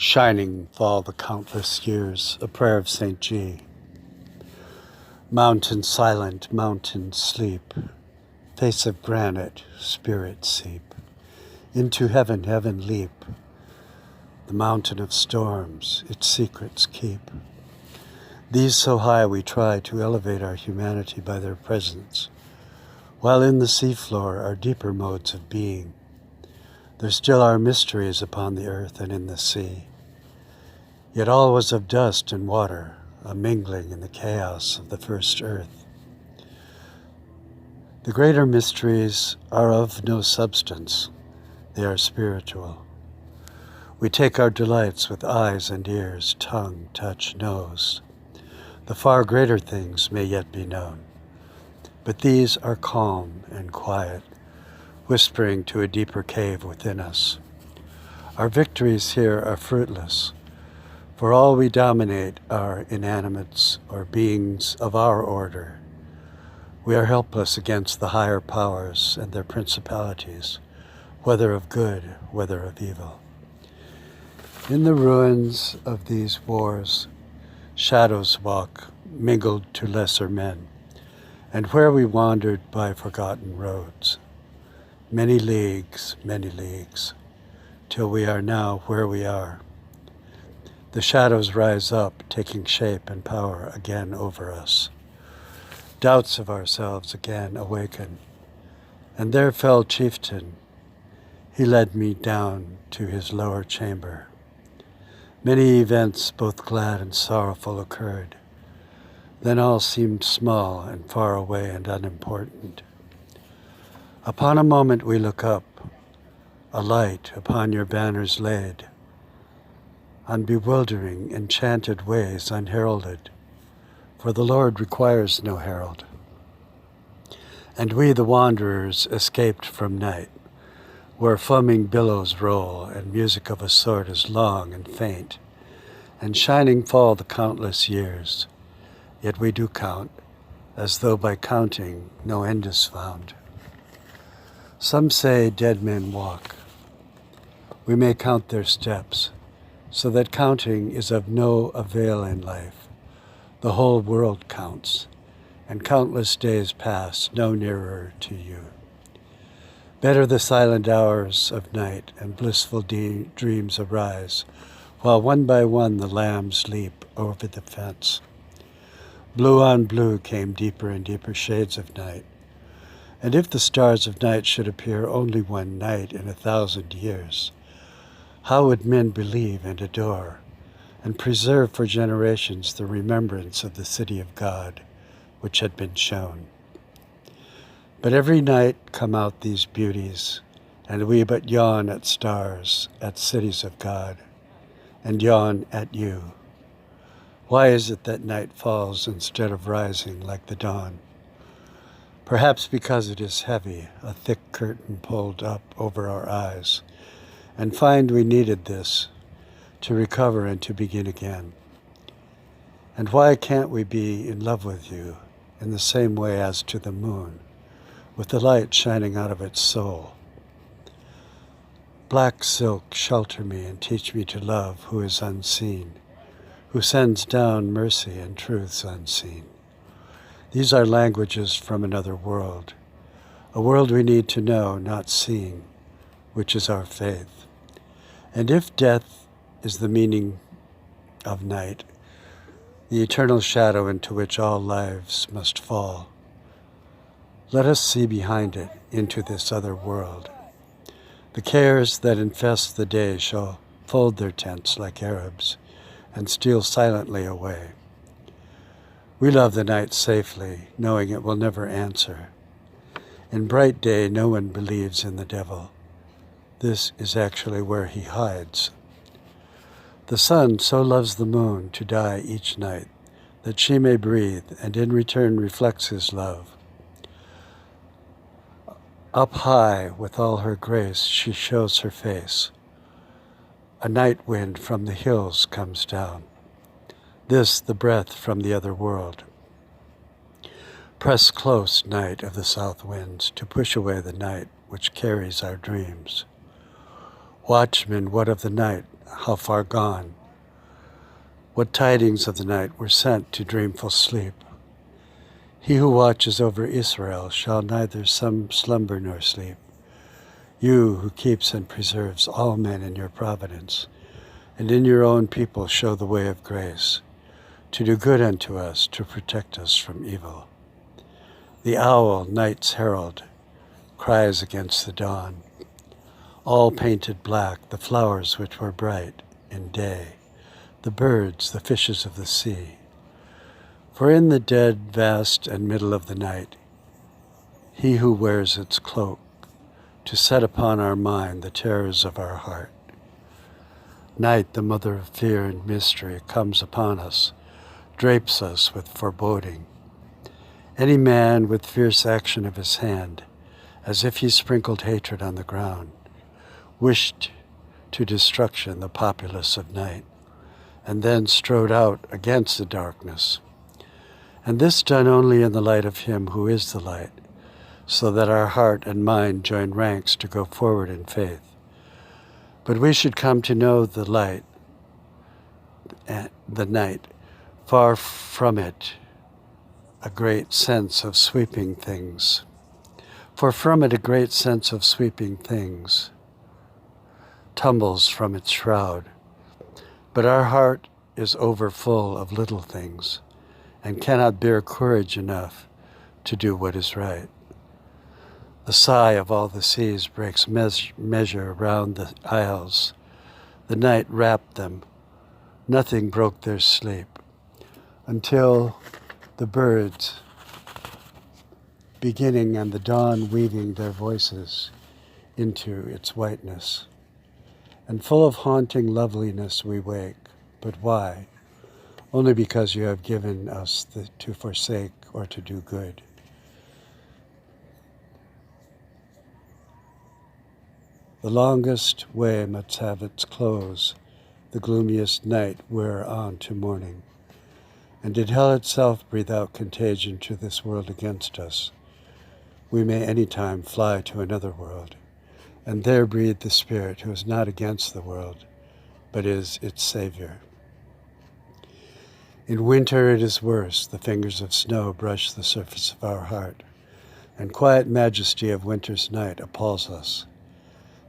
Shining fall the countless years, a prayer of St. G. Mountain silent, mountain sleep, face of granite, spirit seep. Into heaven, heaven leap, the mountain of storms, its secrets keep. These so high we try to elevate our humanity by their presence, while in the seafloor are deeper modes of being. There still are mysteries upon the earth and in the sea. Yet all was of dust and water, a mingling in the chaos of the first earth. The greater mysteries are of no substance, they are spiritual. We take our delights with eyes and ears, tongue, touch, nose. The far greater things may yet be known, but these are calm and quiet, whispering to a deeper cave within us. Our victories here are fruitless, for all we dominate are inanimates or beings of our order. We are helpless against the higher powers and their principalities, whether of good, whether of evil. In the ruins of these wars, shadows walk, mingled to lesser men, and where we wandered by forgotten roads. Many leagues, till we are now where we are. The shadows rise up, taking shape and power again over us. Doubts of ourselves again awaken. And there fell Chieftain. He led me down to his lower chamber. Many events, both glad and sorrowful, occurred. Then all seemed small and far away and unimportant. Upon a moment we look up, a light upon your banners laid, on bewildering, enchanted ways unheralded, for the Lord requires no herald. And we, the wanderers, escaped from night, where foaming billows roll, and music of a sort is long and faint, and shining fall the countless years. Yet we do count, as though by counting no end is found. Some say dead men walk. We may count their steps, so that counting is of no avail in life. The whole world counts, and countless days pass no nearer to you. Better the silent hours of night and blissful dreams arise, while one by one the lambs leap over the fence. Blue on blue came deeper and deeper shades of night. And if the stars of night should appear only one night in 1,000 years, how would men believe and adore, and preserve for generations the remembrance of the city of God, which had been shown? But every night come out these beauties, and we but yawn at stars, at cities of God, and yawn at you. Why is it that night falls instead of rising like the dawn? Perhaps because it is heavy, a thick curtain pulled up over our eyes, and find we needed this to recover and to begin again. And why can't we be in love with you in the same way as to the moon, with the light shining out of its soul? Black silk, shelter me and teach me to love who is unseen, who sends down mercy and truths unseen. These are languages from another world, a world we need to know, not seeing, which is our faith. And if death is the meaning of night, the eternal shadow into which all lives must fall, let us see behind it into this other world. The cares that infest the day shall fold their tents like Arabs and steal silently away. We love the night safely, knowing it will never answer. In bright day, no one believes in the devil. This is actually where he hides. The sun so loves the moon to die each night that she may breathe and in return reflects his love. Up high with all her grace she shows her face. A night wind from the hills comes down. This the breath from the other world. Press close, night of the south winds, to push away the night which carries our dreams. Watchman, what of the night? how far gone? What tidings of the night were sent to dreamful sleep? He who watches over Israel shall neither slumber nor sleep. You who keeps and preserves all men in your providence, and in your own people show the way of grace, to do good unto us, to protect us from evil. The owl, night's herald, cries against the dawn. All painted black, the flowers which were bright in day, the birds, the fishes of the sea. For in the dead, vast, and middle of the night, he who wears its cloak, to set upon our mind the terrors of our heart. Night, the mother of fear and mystery, comes upon us, drapes us with foreboding. Any man with fierce action of his hand, as if he sprinkled hatred on the ground, wished to destruction the populace of night, and then strode out against the darkness. And this done only in the light of him who is the light, so that our heart and mind join ranks to go forward in faith. But we should come to know the light, the night, far from it a great sense of sweeping things. For from it a great sense of sweeping things tumbles from its shroud. But our heart is overfull of little things, and cannot bear courage enough to do what is right. The sigh of all the seas breaks measure round the isles. The night wrapped them. Nothing broke their sleep, until the birds, beginning and the dawn weaving their voices into its whiteness. And full of haunting loveliness we wake. But why? Only because you have given us to forsake or to do good. The longest way must have its close, the gloomiest night wear on to morning. And did hell itself breathe out contagion to this world against us, we may any time fly to another world, and there breathe the Spirit who is not against the world, but is its Savior. In winter it is worse. The fingers of snow brush the surface of our heart, and quiet majesty of winter's night appalls us.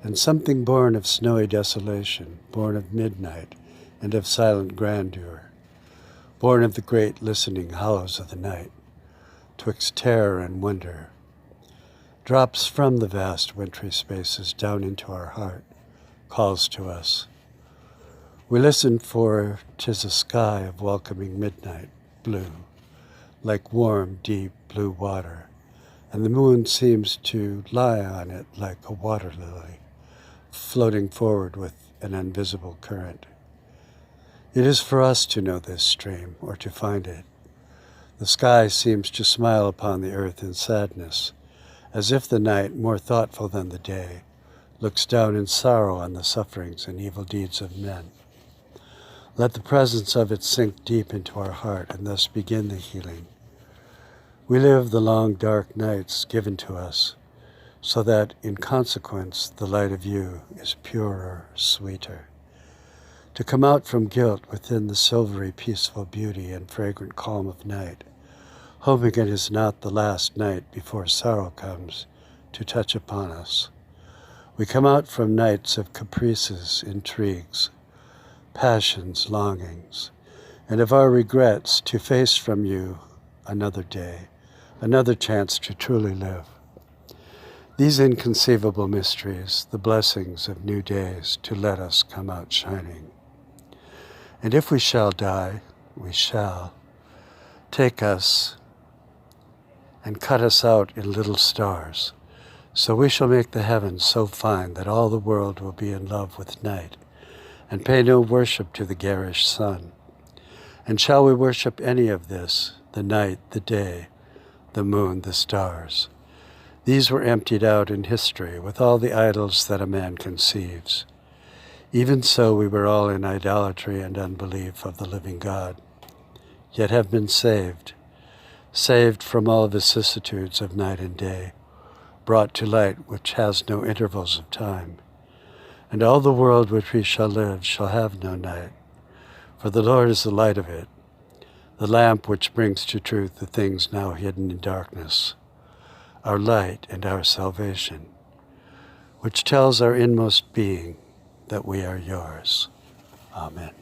And something born of snowy desolation, born of midnight and of silent grandeur, born of the great listening hollows of the night, twixt terror and wonder, drops from the vast wintry spaces down into our heart, calls to us. We listen, for 'tis a sky of welcoming midnight, blue, like warm, deep blue water, and the moon seems to lie on it like a water lily, floating forward with an invisible current. It is for us to know this stream, or to find it. The sky seems to smile upon the earth in sadness, as if the night, more thoughtful than the day, looks down in sorrow on the sufferings and evil deeds of men. Let the presence of it sink deep into our heart and thus begin the healing. We live the long dark nights given to us, so that in consequence the light of you is purer, sweeter. To come out from guilt within the silvery peaceful beauty and fragrant calm of night, hoping it is not the last night before sorrow comes to touch upon us. We come out from nights of caprices, intrigues, passions, longings, and of our regrets to face from you another day, another chance to truly live. These inconceivable mysteries, the blessings of new days, to let us come out shining. And if we shall die, we shall. Take us and cut us out in little stars, so we shall make the heavens so fine that all the world will be in love with night, and pay no worship to the garish sun. And shall we worship any of this, the night, the day, the moon, the stars? These were emptied out in history with all the idols that a man conceives. Even so we were all in idolatry and unbelief of the living God, yet have been saved from all vicissitudes of night and day, brought to light which has no intervals of time. And all the world which we shall live shall have no night. For the Lord is the light of it, the lamp which brings to truth the things now hidden in darkness, our light and our salvation, which tells our inmost being that we are yours. Amen.